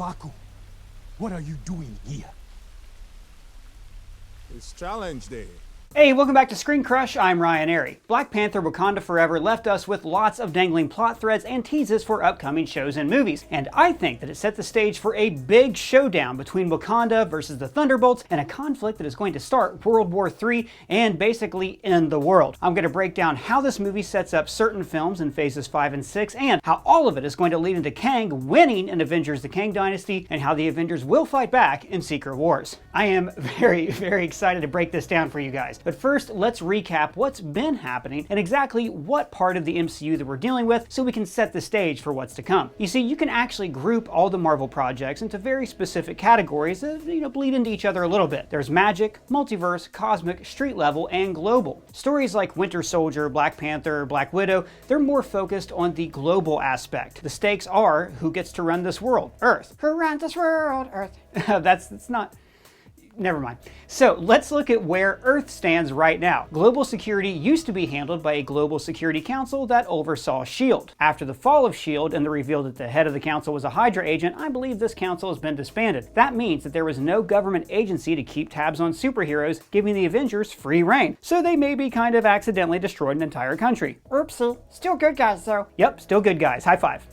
M'Baku, what are you doing here? It's challenge day. Hey, welcome back to ScreenCrush. I'm Ryan Airy. Black Panther Wakanda Forever left us with lots of dangling plot threads and teases for upcoming shows and movies, and I think that it set the stage for a big showdown between Wakanda versus the Thunderbolts and a conflict that is going to start World War III and basically end the world. I'm going to break down how this movie sets up certain films in phases 5 and 6 and how all of it is going to lead into Kang winning in Avengers: The Kang Dynasty and how the Avengers will fight back in Secret Wars. I am very excited to break this down for you guys. But first, let's recap what's been happening and exactly what part of the MCU that we're dealing with so we can set the stage for what's to come. You see, you can actually group all the Marvel projects into very specific categories that, bleed into each other a little bit. There's magic, multiverse, cosmic, street level, and global. Stories like Winter Soldier, Black Panther, Black Widow, they're more focused on the global aspect. The stakes are who gets to run this world? Earth. Who runs this world? Earth. That's not... Never mind. So let's look at where Earth stands right now. Global security used to be handled by a Global Security Council that oversaw S.H.I.E.L.D. After the fall of S.H.I.E.L.D. and the reveal that the head of the council was a Hydra agent, I believe this council has been disbanded. That means that there was no government agency to keep tabs on superheroes, giving the Avengers free reign. So they maybe kind of accidentally destroyed an entire country. Oopsie. Still good guys though. Yep, still good guys. High five.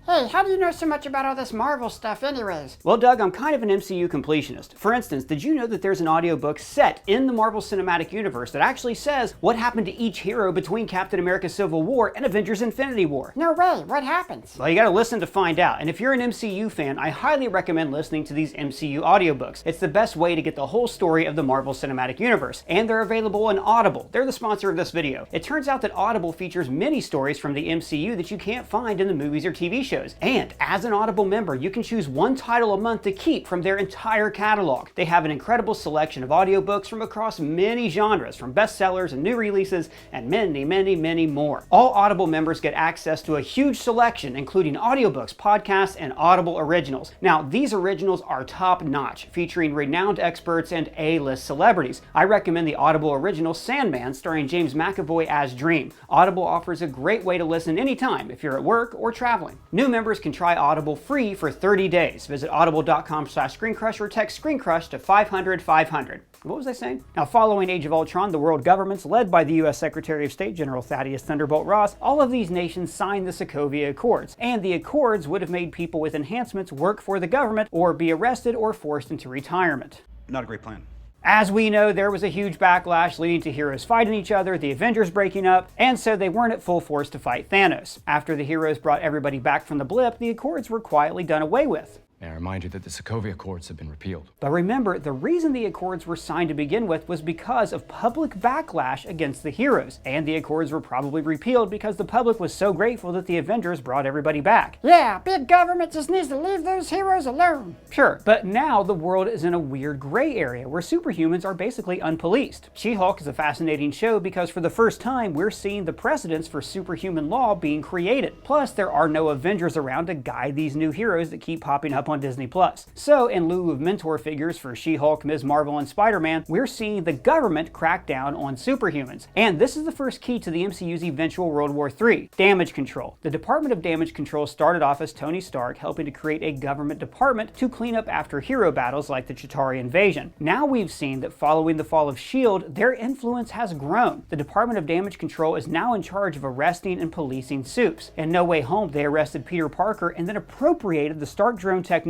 Hey, how do you know so much about all this Marvel stuff anyways? Well, Doug, I'm kind of an MCU completionist. For instance, did you know that there's an audiobook set in the Marvel Cinematic Universe that actually says what happened to each hero between Captain America Civil War and Avengers Infinity War? No way, what happens? Well, you gotta listen to find out. And if you're an MCU fan, I highly recommend listening to these MCU audiobooks. It's the best way to get the whole story of the Marvel Cinematic Universe. And they're available on Audible. They're the sponsor of this video. It turns out that Audible features many stories from the MCU that you can't find in the movies or TV shows. And as an Audible member, you can choose one title a month to keep from their entire catalog. They have an incredible selection of audiobooks from across many genres, from bestsellers and new releases, and many more. All Audible members get access to a huge selection, including audiobooks, podcasts, and Audible originals. Now, these originals are top-notch, featuring renowned experts and A-list celebrities. I recommend the Audible original Sandman, starring James McAvoy as Dream. Audible offers a great way to listen anytime if you're at work or traveling. New members can try Audible free for 30 days. Visit audible.com/ScreenCrush or text ScreenCrush to 500-500. What was I saying? Now, following Age of Ultron, the world governments, led by the U.S. Secretary of State General Thaddeus Thunderbolt Ross, all of these nations signed the Sokovia Accords. And the Accords would have made people with enhancements work for the government or be arrested or forced into retirement. Not a great plan. As we know, there was a huge backlash leading to heroes fighting each other, the Avengers breaking up, and so they weren't at full force to fight Thanos. After the heroes brought everybody back from the blip, the Accords were quietly done away with. May I remind you that the Sokovia Accords have been repealed. But remember, the reason the Accords were signed to begin with was because of public backlash against the heroes. And the Accords were probably repealed because the public was so grateful that the Avengers brought everybody back. Yeah, big government just needs to leave those heroes alone. Sure, but now the world is in a weird gray area where superhumans are basically unpoliced. She-Hulk is a fascinating show because for the first time we're seeing the precedents for superhuman law being created. Plus, there are no Avengers around to guide these new heroes that keep popping up on Disney+. So, in lieu of mentor figures for She-Hulk, Ms. Marvel, and Spider-Man, we're seeing the government crack down on superhumans. And this is the first key to the MCU's eventual World War III, damage control. The Department of Damage Control started off as Tony Stark helping to create a government department to clean up after hero battles like the Chitauri invasion. Now we've seen that following the fall of S.H.I.E.L.D., their influence has grown. The Department of Damage Control is now in charge of arresting and policing supes. In No Way Home, they arrested Peter Parker and then appropriated the Stark drone technology,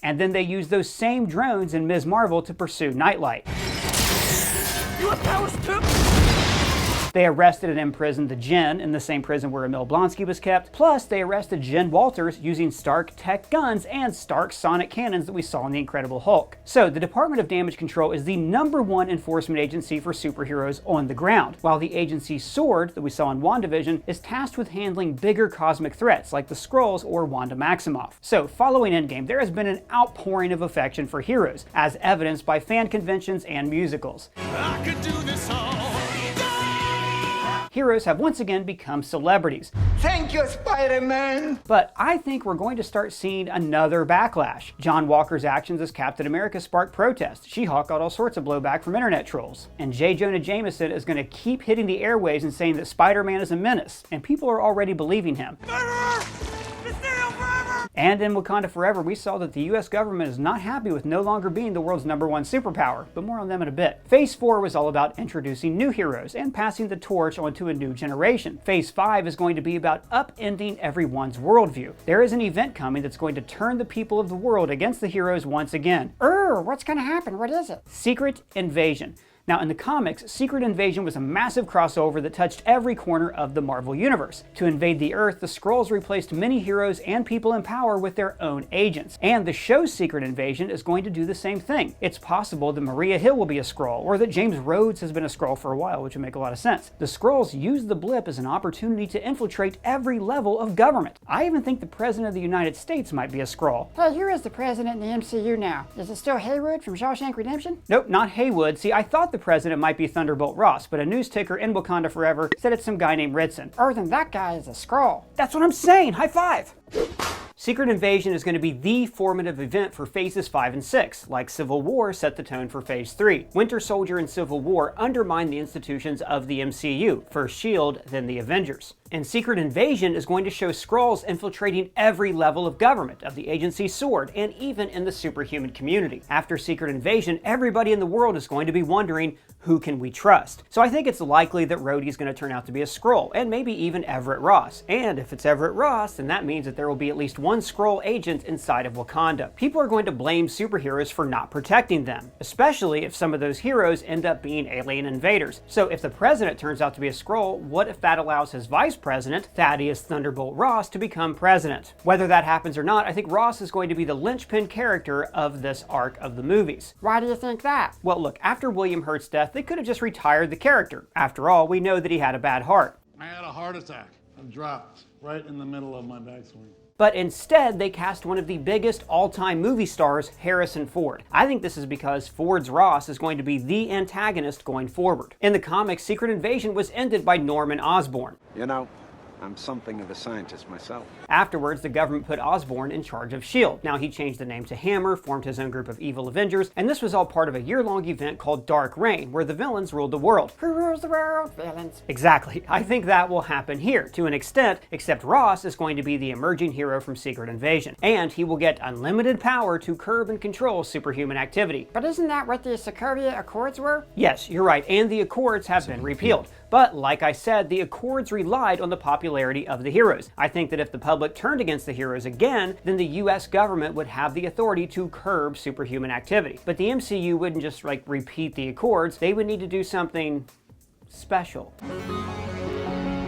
and then they used those same drones in Ms. Marvel to pursue Nightlight. You have powers too? They arrested and imprisoned the Jen in the same prison where Emil Blonsky was kept. Plus, they arrested Jen Walters using Stark tech guns and Stark sonic cannons that we saw in The Incredible Hulk. So, the Department of Damage Control is the #1 enforcement agency for superheroes on the ground, while the agency's Sword, that we saw in WandaVision, is tasked with handling bigger cosmic threats like the Skrulls or Wanda Maximoff. So, following Endgame, there has been an outpouring of affection for heroes, as evidenced by fan conventions and musicals. I could do this all. Heroes have once again become celebrities. Thank you, Spider-Man! But I think we're going to start seeing another backlash. John Walker's actions as Captain America sparked protest. She-Hulk got all sorts of blowback from internet trolls. And J. Jonah Jameson is going to keep hitting the airwaves and saying that Spider-Man is a menace, and people are already believing him. And in Wakanda Forever, we saw that the US government is not happy with no longer being the world's #1 superpower, but more on them in a bit. Phase 4 was all about introducing new heroes and passing the torch onto a new generation. Phase 5 is going to be about upending everyone's worldview. There is an event coming that's going to turn the people of the world against the heroes once again. What's gonna happen? What is it? Secret Invasion. Now, in the comics, Secret Invasion was a massive crossover that touched every corner of the Marvel Universe. To invade the Earth, the Skrulls replaced many heroes and people in power with their own agents. And the show's Secret Invasion is going to do the same thing. It's possible that Maria Hill will be a Skrull, or that James Rhodes has been a Skrull for a while, which would make a lot of sense. The Skrulls use the blip as an opportunity to infiltrate every level of government. I even think the President of the United States might be a Skrull. Hey, who is the president in the MCU now? Is it still Haywood from Shawshank Redemption? Nope, not Haywood. See, I thought the president might be Thunderbolt Ross, but a news ticker in Wakanda Forever said it's some guy named Redson. Then that guy is a Skrull. That's what I'm saying! High five! Secret Invasion is going to be the formative event for Phases 5 and 6, like Civil War set the tone for Phase 3. Winter Soldier and Civil War undermined the institutions of the MCU, first S.H.I.E.L.D., then the Avengers. And Secret Invasion is going to show Skrulls infiltrating every level of government, of the agency S.W.O.R.D., and even in the superhuman community. After Secret Invasion, everybody in the world is going to be wondering, who can we trust? So I think it's likely that Rhodey's going to turn out to be a Skrull, and maybe even Everett Ross. And if it's Everett Ross, then that means that there will be at least one Skrull agent inside of Wakanda. People are going to blame superheroes for not protecting them, especially if some of those heroes end up being alien invaders. So if the president turns out to be a Skrull, what if that allows his vice president, Thaddeus Thunderbolt Ross, to become president? Whether that happens or not, I think Ross is going to be the linchpin character of this arc of the movies. Why do you think that? Well, look, after William Hurt's death, they could have just retired the character. After all, we know that he had a bad heart. I had a heart attack. I dropped right in the middle of my backswing. But instead, they cast one of the biggest all-time movie stars, Harrison Ford. I think this is because Ford's Ross is going to be the antagonist going forward. In the comics, Secret Invasion was ended by Norman Osborn. You know, I'm something of a scientist myself. Afterwards, the government put Osborn in charge of S.H.I.E.L.D. Now, he changed the name to Hammer, formed his own group of evil Avengers, and this was all part of a year-long event called Dark Reign, where the villains ruled the world. Who rules the world? Villains. Exactly. I think that will happen here, to an extent, except Ross is going to be the emerging hero from Secret Invasion, and he will get unlimited power to curb and control superhuman activity. But isn't that what the Sokovia Accords were? Yes, you're right, and the Accords have been repealed. But, like I said, the Accords relied on the popularity of the heroes. I think that if the public turned against the heroes again, then the US government would have the authority to curb superhuman activity. But the MCU wouldn't just, repeat the Accords. They would need to do something special.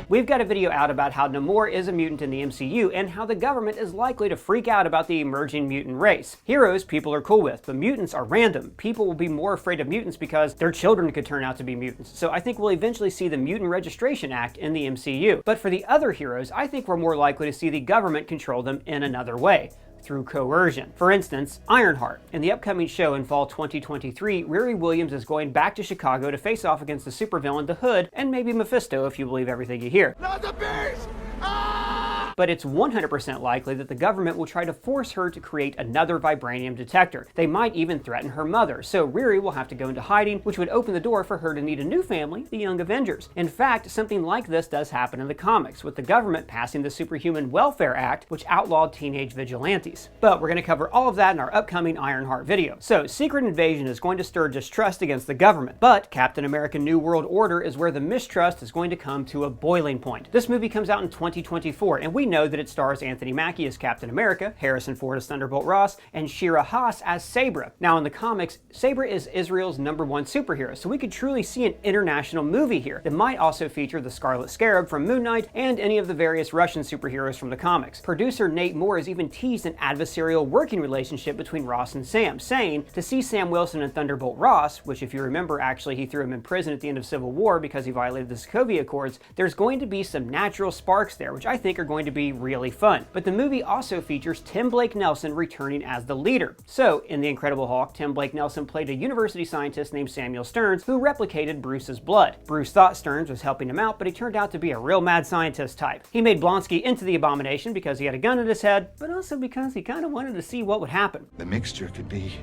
We've got a video out about how Namor is a mutant in the MCU and how the government is likely to freak out about the emerging mutant race. Heroes people are cool with, but mutants are random. People will be more afraid of mutants because their children could turn out to be mutants. So I think we'll eventually see the Mutant Registration Act in the MCU. But for the other heroes, I think we're more likely to see the government control them in another way, through coercion. For instance, Ironheart. In the upcoming show in fall 2023, Riri Williams is going back to Chicago to face off against the supervillain The Hood, and maybe Mephisto if you believe everything you hear. Not the beast! Ah! But it's 100% likely that the government will try to force her to create another vibranium detector. They might even threaten her mother, so Riri will have to go into hiding, which would open the door for her to meet a new family, the Young Avengers. In fact, something like this does happen in the comics, with the government passing the Superhuman Welfare Act, which outlawed teenage vigilantes. But we're going to cover all of that in our upcoming Ironheart video. So, Secret Invasion is going to stir distrust against the government, but Captain America New World Order is where the mistrust is going to come to a boiling point. This movie comes out in 2024, and we know that it stars Anthony Mackie as Captain America, Harrison Ford as Thunderbolt Ross, and Shira Haas as Sabra. Now in the comics, Sabra is Israel's #1 superhero, so we could truly see an international movie here that might also feature the Scarlet Scarab from Moon Knight and any of the various Russian superheroes from the comics. Producer Nate Moore has even teased an adversarial working relationship between Ross and Sam, saying to see Sam Wilson and Thunderbolt Ross, which if you remember actually he threw him in prison at the end of Civil War because he violated the Sokovia Accords, there's going to be some natural sparks there, which I think are going to be really fun. But the movie also features Tim Blake Nelson returning as the leader. So, in The Incredible Hulk, Tim Blake Nelson played a university scientist named Samuel Stearns who replicated Bruce's blood. Bruce thought Stearns was helping him out, but he turned out to be a real mad scientist type. He made Blonsky into the Abomination because he had a gun at his head, but also because he kind of wanted to see what would happen. The mixture could be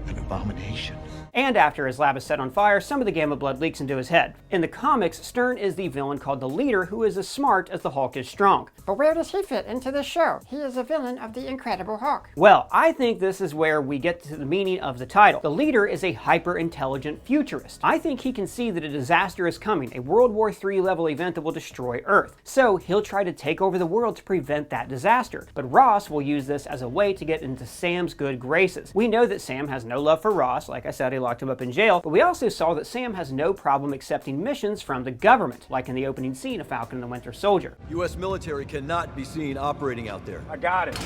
An abomination. And after his lab is set on fire, some of the gamma blood leaks into his head. In the comics, Stern is the villain called the Leader, who is as smart as the Hulk is strong. But where does he fit into this show? He is a villain of the Incredible Hulk. Well, I think this is where we get to the meaning of the title. The Leader is a hyper-intelligent futurist. I think he can see that a disaster is coming, a World War III level event that will destroy Earth. So he'll try to take over the world to prevent that disaster. But Ross will use this as a way to get into Sam's good graces. We know that Sam has no love for Ross. Like I said, he locked him up in jail, but we also saw that Sam has no problem accepting missions from the government, like in the opening scene of Falcon and the Winter Soldier. U.S. military cannot be seen operating out there. I got it.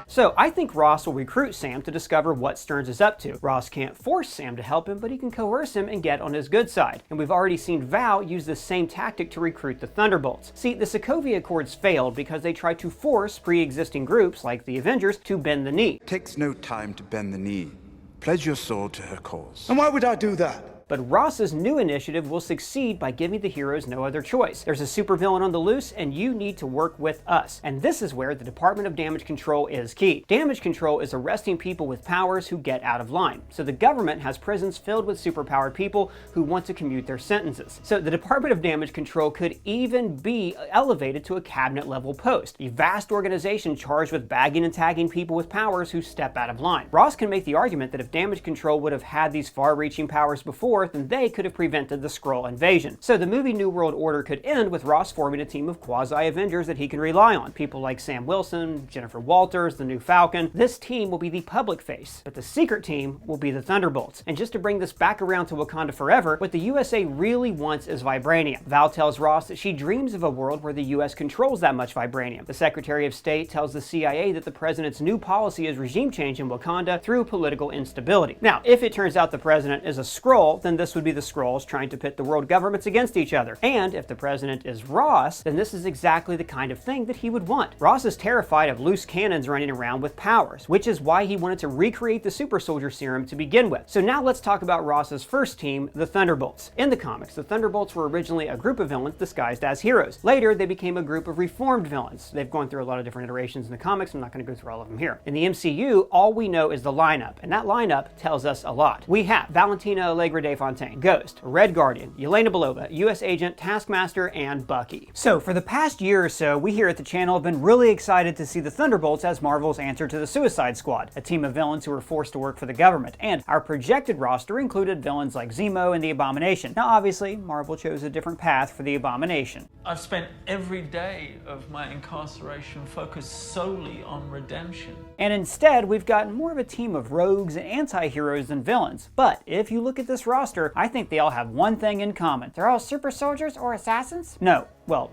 So I think Ross will recruit Sam to discover what Stearns is up to. Ross can't force Sam to help him, but he can coerce him and get on his good side. And we've already seen Val use this same tactic to recruit the Thunderbolts. See, the Sokovia Accords failed because they tried to force pre-existing groups, like the Avengers, to bend the knee. Takes no time to bend the knee. Pledge your soul to her cause. And why would I do that? But Ross's new initiative will succeed by giving the heroes no other choice. There's a supervillain on the loose, and you need to work with us. And this is where the Department of Damage Control is key. Damage control is arresting people with powers who get out of line. So the government has prisons filled with superpowered people who want to commute their sentences. So the Department of Damage Control could even be elevated to a cabinet-level post, a vast organization charged with bagging and tagging people with powers who step out of line. Ross can make the argument that if Damage Control would have had these far-reaching powers before, then they could have prevented the Skrull invasion. So the movie New World Order could end with Ross forming a team of quasi-Avengers that he can rely on. People like Sam Wilson, Jennifer Walters, the new Falcon. This team will be the public face, but the secret team will be the Thunderbolts. And just to bring this back around to Wakanda Forever, what the USA really wants is vibranium. Val tells Ross that she dreams of a world where the US controls that much vibranium. The Secretary of State tells the CIA that the president's new policy is regime change in Wakanda through political instability. Now, if it turns out the president is a Skrull, then this would be the Skrulls trying to pit the world governments against each other. And if the president is Ross, then this is exactly the kind of thing that he would want. Ross is terrified of loose cannons running around with powers, which is why he wanted to recreate the super soldier serum to begin with. So now let's talk about Ross's first team, the Thunderbolts. In the comics, the Thunderbolts were originally a group of villains disguised as heroes. Later, they became a group of reformed villains. They've gone through a lot of different iterations in the comics. I'm not going to go through all of them here. In the MCU, all we know is the lineup, and that lineup tells us a lot. We have Valentina Allegra de Fontaine, Ghost, Red Guardian, Yelena Belova, US Agent, Taskmaster, and Bucky. So for the past year or so, we here at the channel have been really excited to see the Thunderbolts as Marvel's answer to the Suicide Squad, a team of villains who were forced to work for the government, and our projected roster included villains like Zemo and the Abomination. Now obviously, Marvel chose a different path for the Abomination. I've spent every day of my incarceration focused solely on redemption. And instead, we've gotten more of a team of rogues and anti-heroes than villains. But if you look at this roster, I think they all have one thing in common. They're all super soldiers or assassins? No, well,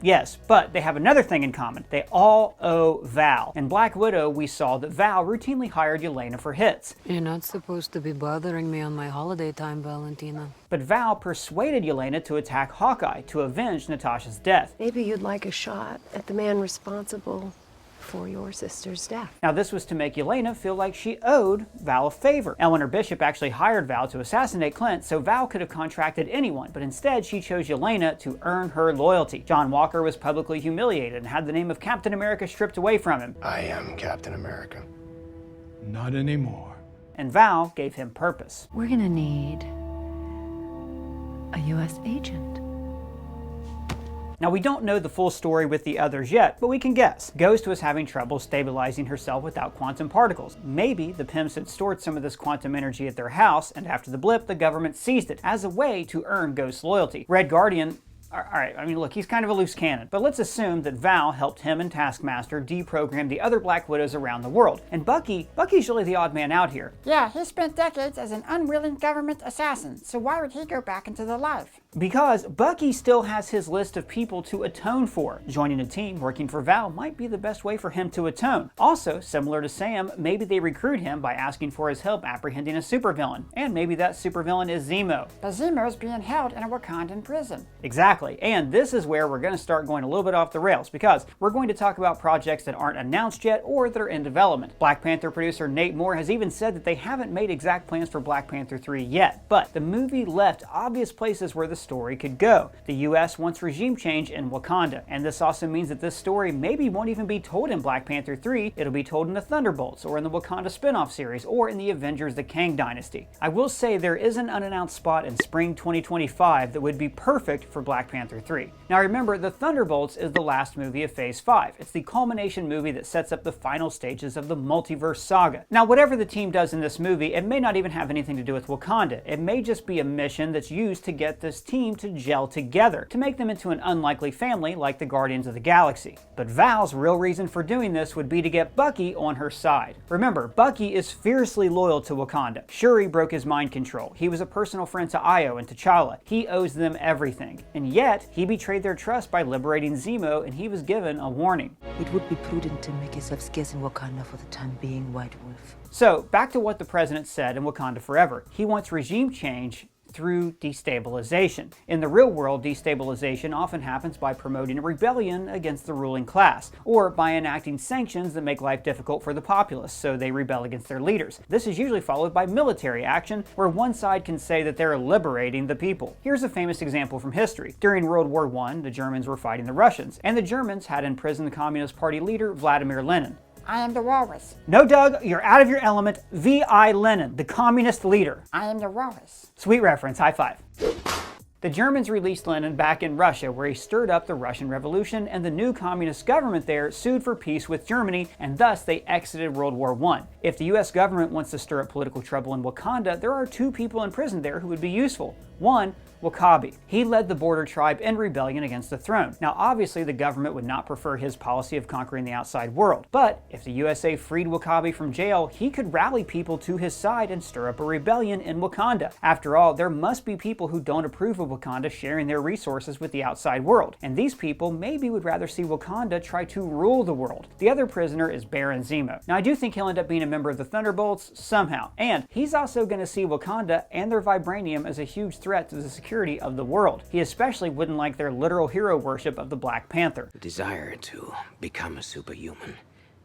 yes, but they have another thing in common. They all owe Val. In Black Widow, we saw that Val routinely hired Yelena for hits. You're not supposed to be bothering me on my holiday time, Valentina. But Val persuaded Yelena to attack Hawkeye to avenge Natasha's death. Maybe you'd like a shot at the man responsible for your sister's death. Now this was to make Yelena feel like she owed Val a favor. Eleanor Bishop actually hired Val to assassinate Clint, so Val could have contracted anyone, but instead she chose Yelena to earn her loyalty. John Walker was publicly humiliated and had the name of Captain America stripped away from him. I am Captain America. Not anymore. And Val gave him purpose. We're gonna need a US agent. Now we don't know the full story with the others yet, but we can guess. Ghost was having trouble stabilizing herself without quantum particles. Maybe the pimps had stored some of this quantum energy at their house, and after the blip, the government seized it as a way to earn Ghost's loyalty. Red Guardian, alright, I mean look, he's kind of a loose cannon, but let's assume that Val helped him and Taskmaster deprogram the other Black Widows around the world. And Bucky's really the odd man out here. Yeah, he spent decades as an unwilling government assassin, so why would he go back into the life? Because Bucky still has his list of people to atone for. Joining a team working for Val might be the best way for him to atone. Also, similar to Sam, maybe they recruit him by asking for his help apprehending a supervillain. And maybe that supervillain is Zemo. But Zemo's being held in a Wakandan prison. Exactly, and this is where we're going to start going a little bit off the rails, because we're going to talk about projects that aren't announced yet or that are in development. Black Panther producer Nate Moore has even said that they haven't made exact plans for Black Panther 3 yet, but the movie left obvious places where the story could go. The US wants regime change in Wakanda, and this also means that this story maybe won't even be told in Black Panther 3, it'll be told in the Thunderbolts, or in the Wakanda spinoff series, or in the Avengers The Kang Dynasty. I will say there is an unannounced spot in spring 2025 that would be perfect for Black Panther 3. Now remember, the Thunderbolts is the last movie of Phase 5. It's the culmination movie that sets up the final stages of the multiverse saga. Now whatever the team does in this movie, it may not even have anything to do with Wakanda. It may just be a mission that's used to get this team to gel together, to make them into an unlikely family like the Guardians of the Galaxy. But Val's real reason for doing this would be to get Bucky on her side. Remember, Bucky is fiercely loyal to Wakanda. Shuri broke his mind control. He was a personal friend to Io and T'Challa. He owes them everything. And yet, he betrayed their trust by liberating Zemo, and he was given a warning. It would be prudent to make yourself scarce in Wakanda for the time being, White Wolf. So, back to what the president said in Wakanda Forever. He wants regime change through destabilization. In the real world, destabilization often happens by promoting a rebellion against the ruling class, or by enacting sanctions that make life difficult for the populace, so they rebel against their leaders. This is usually followed by military action, where one side can say that they're liberating the people. Here's a famous example from history. During World War I, the Germans were fighting the Russians, and the Germans had imprisoned the Communist Party leader Vladimir Lenin. I am the walrus. No, Doug, you're out of your element. V.I. Lenin, the communist leader. I am the walrus. Sweet reference, high five. The Germans released Lenin back in Russia, where he stirred up the Russian Revolution, and the new communist government there sued for peace with Germany, and thus they exited World War I. If the US government wants to stir up political trouble in Wakanda, there are two people in prison there who would be useful. One, Wakabi. He led the border tribe in rebellion against the throne. Now obviously the government would not prefer his policy of conquering the outside world, but if the USA freed Wakabi from jail, he could rally people to his side and stir up a rebellion in Wakanda. After all, there must be people who don't approve of Wakanda sharing their resources with the outside world, and these people maybe would rather see Wakanda try to rule the world. The other prisoner is Baron Zemo. Now I do think he'll end up being a member of the Thunderbolts somehow, and he's also going to see Wakanda and their vibranium as a huge threat to the security of the world. He especially wouldn't like their literal hero worship of the Black Panther. The desire to become a superhuman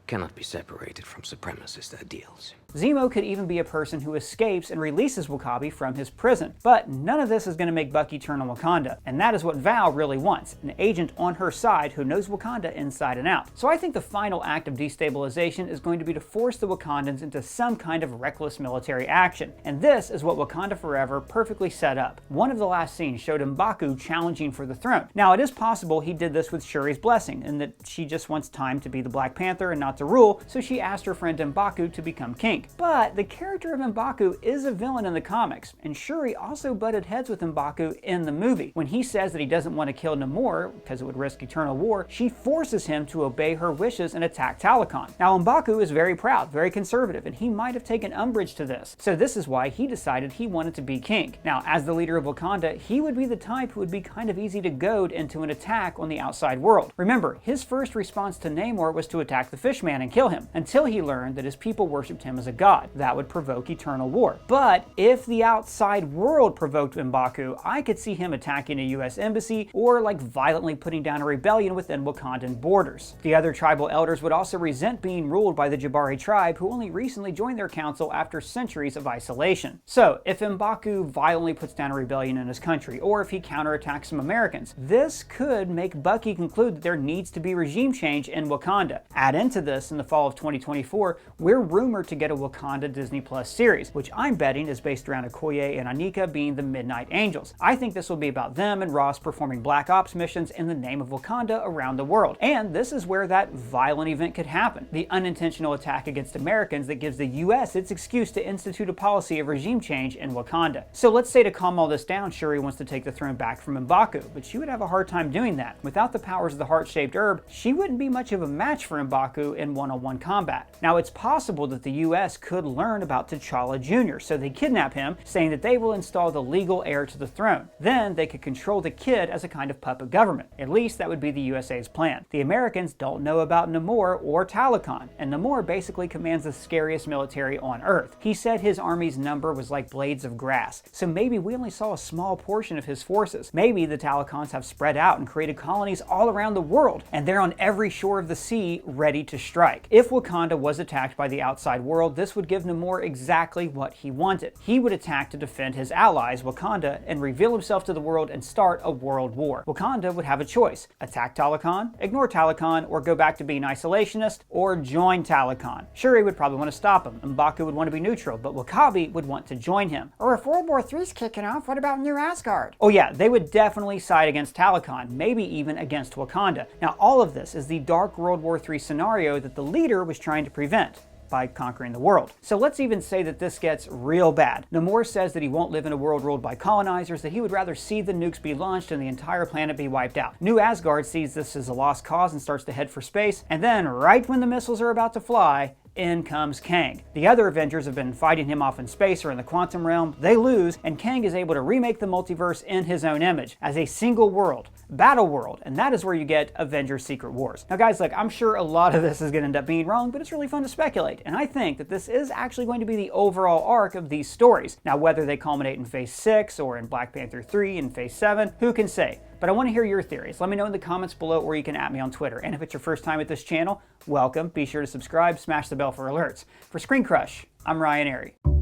cannot be separated from supremacist ideals. Zemo could even be a person who escapes and releases Wakabi from his prison. But none of this is going to make Bucky turn on Wakanda, and that is what Val really wants, an agent on her side who knows Wakanda inside and out. So I think the final act of destabilization is going to be to force the Wakandans into some kind of reckless military action, and this is what Wakanda Forever perfectly set up. One of the last scenes showed M'Baku challenging for the throne. Now it is possible he did this with Shuri's blessing, and that she just wants time to be the Black Panther and not to rule, so she asked her friend M'Baku to become king. But the character of M'Baku is a villain in the comics, and Shuri also butted heads with M'Baku in the movie. When he says that he doesn't want to kill Namor because it would risk eternal war, she forces him to obey her wishes and attack Talokan. Now M'Baku is very proud, very conservative, and he might have taken umbrage to this. So this is why he decided he wanted to be king. Now as the leader of Wakanda, he would be the type who would be kind of easy to goad into an attack on the outside world. Remember, his first response to Namor was to attack the Fishman and kill him, until he learned that his people worshipped him as a god. That would provoke eternal war. But if the outside world provoked M'Baku, I could see him attacking a US embassy or like violently putting down a rebellion within Wakandan borders. The other tribal elders would also resent being ruled by the Jabari tribe, who only recently joined their council after centuries of isolation. So if M'Baku violently puts down a rebellion in his country, or if he counterattacks some Americans, this could make Bucky conclude that there needs to be regime change in Wakanda. Add into this, in the fall of 2024, we're rumored to get a Wakanda Disney Plus series, which I'm betting is based around Okoye and Anika being the Midnight Angels. I think this will be about them and Ross performing Black Ops missions in the name of Wakanda around the world. And this is where that violent event could happen, the unintentional attack against Americans that gives the US its excuse to institute a policy of regime change in Wakanda. So let's say to calm all this down, Shuri wants to take the throne back from M'Baku, but she would have a hard time doing that. Without the powers of the heart-shaped herb, she wouldn't be much of a match for M'Baku in one-on-one combat. Now it's possible that the US could learn about T'Challa Jr., so they kidnap him, saying that they will install the legal heir to the throne. Then they could control the kid as a kind of puppet government. At least that would be the USA's plan. The Americans don't know about Namor or Talokan, and Namor basically commands the scariest military on Earth. He said his army's number was like blades of grass, so maybe we only saw a small portion of his forces. Maybe the Talokans have spread out and created colonies all around the world, and they're on every shore of the sea ready to strike. strike. If Wakanda was attacked by the outside world, this would give Namor exactly what he wanted. He would attack to defend his allies, Wakanda, and reveal himself to the world and start a world war. Wakanda would have a choice: attack Talokan, ignore Talokan, or go back to being isolationist, or join Talokan. Shuri would probably want to stop him, M'Baku would want to be neutral, but W'Kabi would want to join him. Or if World War III's kicking off, what about New Asgard? Oh yeah, they would definitely side against Talokan, maybe even against Wakanda. Now all of this is the dark World War III scenario that the leader was trying to prevent by conquering the world. So let's even say that this gets real bad. Namor says that he won't live in a world ruled by colonizers, that he would rather see the nukes be launched and the entire planet be wiped out. New Asgard sees this as a lost cause and starts to head for space, and then right when the missiles are about to fly, in comes Kang. The other Avengers have been fighting him off in space or in the quantum realm. They lose, and Kang is able to remake the multiverse in his own image as a single world, battle world, and that is where you get Avengers Secret Wars. Now guys, look, I'm sure a lot of this is going to end up being wrong, but it's really fun to speculate, and I think that this is actually going to be the overall arc of these stories. Now whether they culminate in Phase 6 or in Black Panther 3 and Phase 7, who can say? But I want to hear your theories. Let me know in the comments below, or you can @me on Twitter. And if it's your first time at this channel, welcome. Be sure to subscribe, smash the bell for alerts. For ScreenCrush, I'm Ryan Airy.